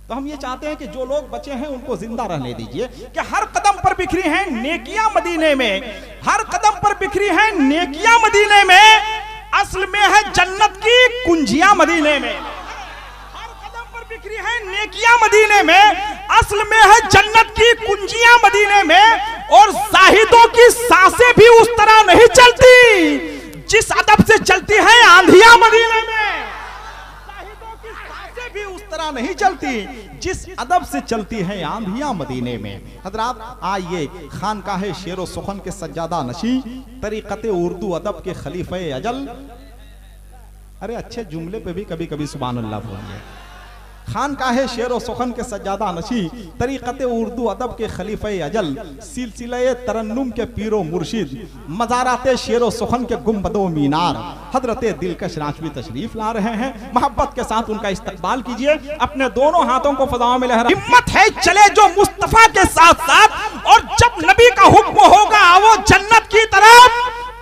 तो हम ये चाहते हैं कि जो लोग बचे हैं उनको जिंदा रहने दीजिए कि हर कदम पर बिखरी हैं नेकियां मदीने में, हर कदम पर बिखरी हैं नेकियां मदीने में, असल में है जन्नत की कुंजियां मदीने में। हर कदम पर बिखरी हैं नेकियां मदीने में, असल में है जन्नत की कुंजियां मदीने में। और जाहिदों की सांसें भी उस तरह नहीं चलती जिस अदब से चलती हैं आंधियां मदीने में। भी उस तरह नहीं चलती जिस अदब से चलती है आंधियां मदीने में। हजरात, आइए खानकाहे शेरो सुखन के सज्जादा नशी, तरीक़ते उर्दू अदब के खलीफे अजल, अरे अच्छे जुमले पे भी कभी कभी सुभान अल्लाह बोलिए। खानकाहे शेरो सुखन के सज्जादा नशी, तरीक़ते उर्दू अदब के खलीफे अजल, सिलसिले तरन्नुम के पीरो मुर्शिद, मज़ाराते शेरो सुखन के गुंबदो मीनार, हजरते दिलकश रांचवी तशरीफ ला रहे हैं। मोहब्बत के साथ उनका इस्तकबाल कीजिए, अपने दोनों हाथों को फज़ाओं में लहरा। हिम्मत है चले जो मुस्तफ़ा के साथ साथ, और जब नबी का हुक्म होगा वो जन्नत की तरफ,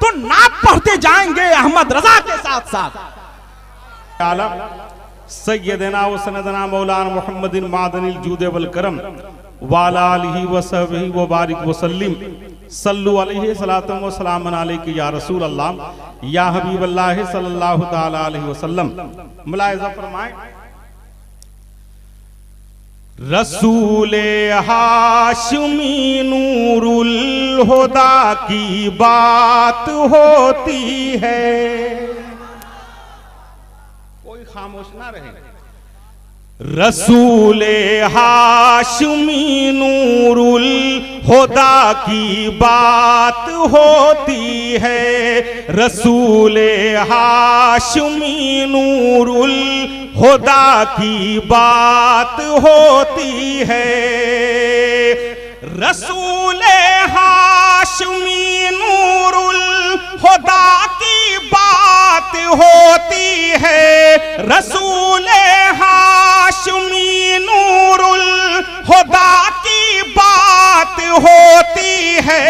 तो नात पढ़ते जाएंगे अहमद रजा के साथ साथ। सय्यदना व सनदना मौलाना मुहम्मदिन मादनिल जूद वल करम वाला आलिहि व सहबिहि व बारिक व सल्लिम सल्लु अलैहि सलातम व सलामन अलैका या रसूल अल्लाह या हबीब अल्लाह सल्लल्लाहु तआला अलैहि वसल्लम। मुलाहिजा फरमाएं, रसूले हाशिमी नूरुल हुदा की बात होती है, खामोश ना रहे। रसूले हाशिमी नूरुल हुदा की बात होती है, रसूले हाशिमी नूरुल हुदा की बात होती है, रसूले हाशिमी नूरुल हुदा की बात होती है, रसूले हाशिमी नूरुल हुदा की बात होती है।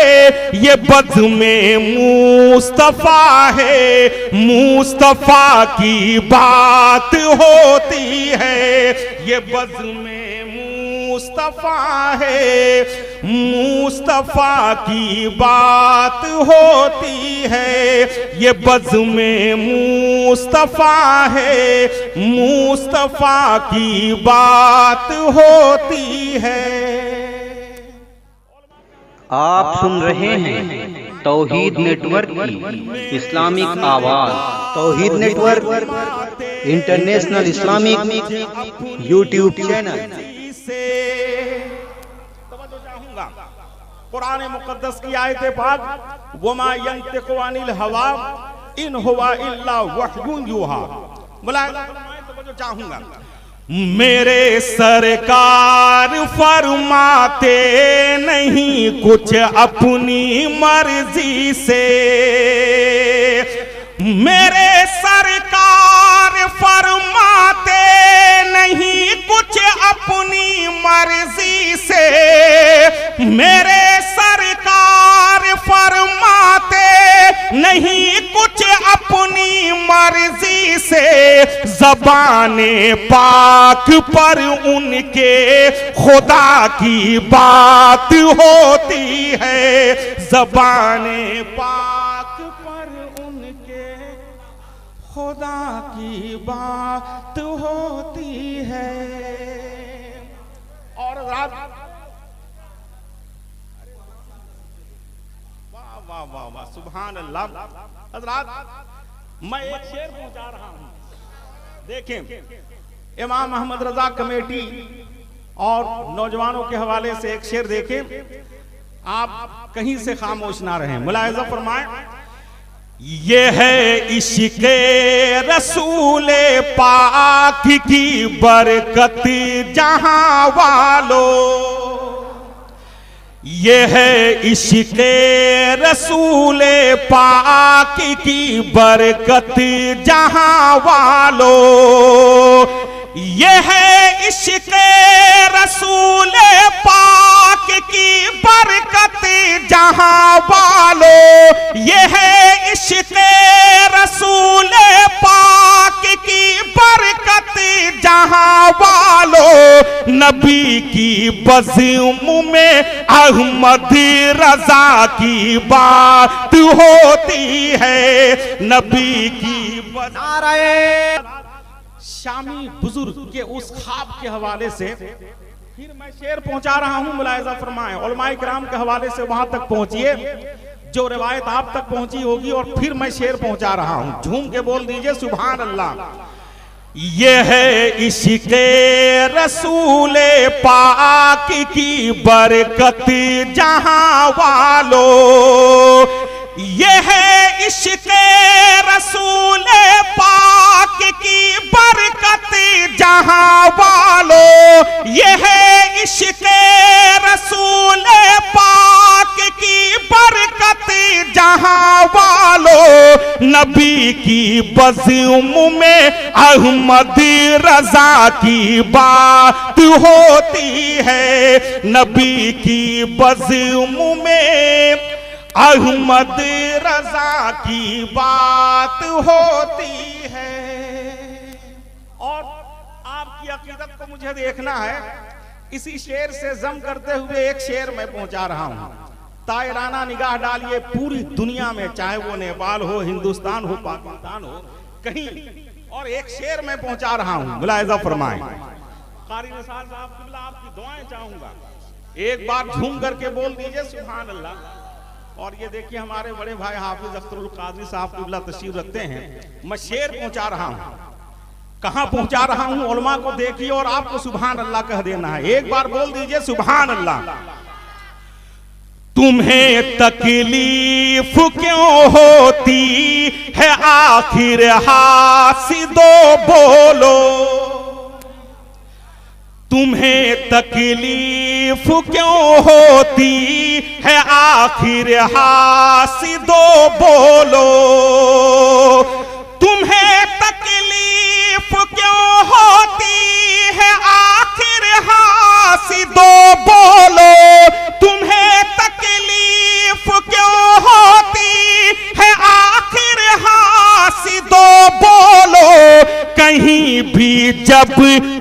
ये बज़्म मुस्तफ़ा है, मुस्तफ़ा की बात होती है, ये बज़्म मुस्तफ़ा है, मुस्तफ़ा की बात होती है, ये बज़्म मुस्तफ़ा है, मुस्तफ़ा की बात होती है। आप सुन रहे हैं तौहीद नेटवर्क की इस्लामिक आवाज़। Tauheed network international Islamic YouTube channel से चाहूंगा कुरान मुक़द्दस की आयत पाक, वमा यंतिक़ु अनिल हवा इन हुवा इल्ला वह्युन यूहा। तो चाहूंगा, मेरे सरकार फरमाते नहीं कुछ अपनी मर्जी से, मेरे सरकार फरमाते नहीं कुछ अपनी मर्जी से, मेरे सरकार फरमाते नहीं कुछ अपनी मर्जी से, ज़बाने पाक पर उनके खुदा की बात होती है, ज़बाने पाक पर उनके खुदा की बात होती है। और रात वाह वाह वाह वाह सुभान अल्लाह। हज़रात, मैं एक शेर पहुंचा रहा हूं, देखें इमाम अहमद रजा कमेटी और नौजवानों के हवाले से एक शेर देखें, आप कहीं से खामोश ना रहें। मुलाहिज़ा फरमाएं, ये है इश्क़े रसूले पाक की बरकत जहां वालों, ये है इश्क़े रसूले पाक की बरकत जहां वालों, ये है इश्क़े रसूले पाक की बरकत जहां वालों, ये है इश्क़े रसूले पाक की बरकत जहां वालों, नबी की बज़्म में अहमद रजा की बात होती है, नबी की नारे शामी बुजुर्ग के उस ख्वाब के हवाले से फिर मैं शेर पहुंचा रहा हूं, मुलाहिजा फरमाएं। उलमाए किराम के हवाले से वहां तक पहुंचिए जो रिवायत आप तक पहुंची होगी, और फिर मैं शेर पहुंचा रहा हूं। झूम के बोल दीजिए सुभान अल्लाह। ये है इश्क़े रसूले पाक की बरकत जहां वालों, ये है इश्क़े रसूले पाक की बरकत जहां वालों, ये है इश्क़े रसूले पाक की बरकत जहां वालों, नबी की बज़्म में अहमद रजा की बात होती है, नबी की बज़्म में अहमद रजा की बात होती है। और आपकी अकीदत को मुझे देखना है। इसी शेर से जम करते हुए एक शेर मैं पहुंचा रहा हूं। तायराना निगाह डालिए पूरी दुनिया में, चाहे वो नेपाल हो, हिंदुस्तान हो, पाकिस्तान हो, कहीं, और एक शेर मैं पहुंचा रहा हूं, मुलाहिजा फरमाएं। कारी निसार साहब क़िबला आपकी दुआएं चाहूंगा, एक बार झूम करके बोल दीजिए सुभान अल्लाह। और ये देखिए हमारे बड़े भाई हाफिज अख्तरुल कादरी साहब क़िबला तशरीफ रखते हैं। मैं शेर पहुंचा रहा हूं, कहां पहुंचा रहा हूं उलमा को देखिए और आपको सुभान अल्लाह कह देना है। एक बार बोल दीजिए सुभान अल्लाह। तुम्हें तकलीफ क्यों होती है आखिर हासिदो बोलो, तुम्हें तकलीफ क्यों होती है आखिर हासिदो बोलो, तुम्हें तकलीफ क्यों होती है आखिर हासिदो बोलो, तुम्हें तकलीफ क्यों होती है आखिर हासिदो बोलो, कहीं भी जब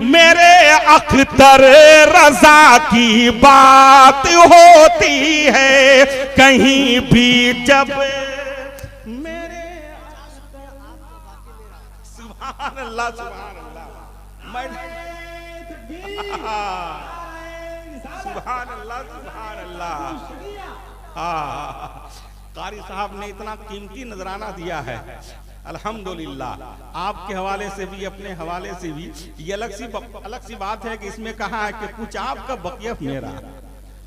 मेरे अख्तर रजा की बात होती है, कहीं भी जब मेरे सुभान अल्लाह सुभान अल्लाह मैं सुभान अल्लाह सुभान अल्लाह। कारी साहब ने इतना कीमती नजराना दिया है, अल्हम्दुलिल्लाह। आपके हवाले से भी अपने हवाले से भी ये अलग सी बात है कि इसमें कहा है कि कुछ आपका बकिया मेरा।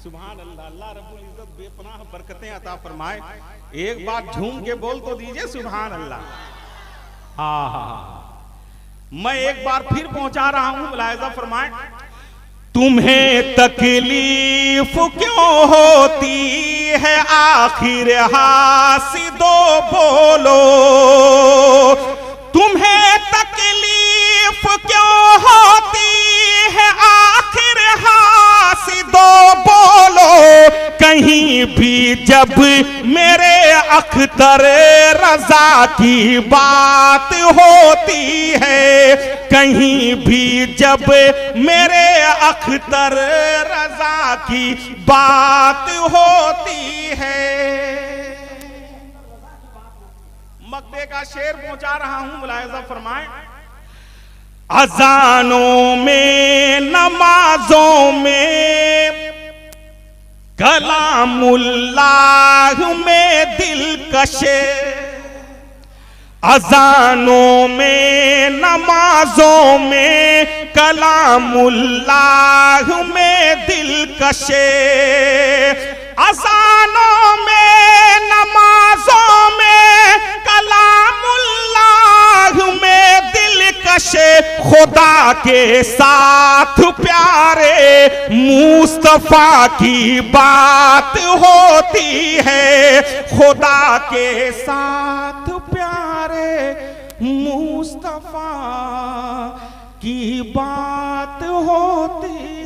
सुभान अल्लाह। अल्लाह रब्बुल इज्जत बेपनाह बरकतें अता फरमाए। एक बार झूम के बोल तो दीजिए सुभान अल्लाह। मैं एक बार फिर पहुंचा रहा हूं, मुलाहिजा फरमाए। तुम्हें तकलीफ क्यों होती है आखिर हासिदो बोलो, तुम्हें तकलीफ क्यों होती है आखिर हासिदो बोलो, कहीं भी जब मेरे अख्तर रजा की बात होती है, कहीं भी जब मेरे अख्तर रजा की बात होती है। मक्के का शेर पहुंचा रहा हूं, मुलाहिजा फरमाएं। अजानों में नमाजों में कलामुल्लाह में दिलकशे, अजानों में नमाजों में कलामुल्लाह में दिलकशे, अजानों में नमाजों में कलामुल्लाह में दिलकशे, खुदा के साथ प्यारे मुस्तफा की बात होती है, खुदा के साथ प्यारे मुस्तफा की बात होती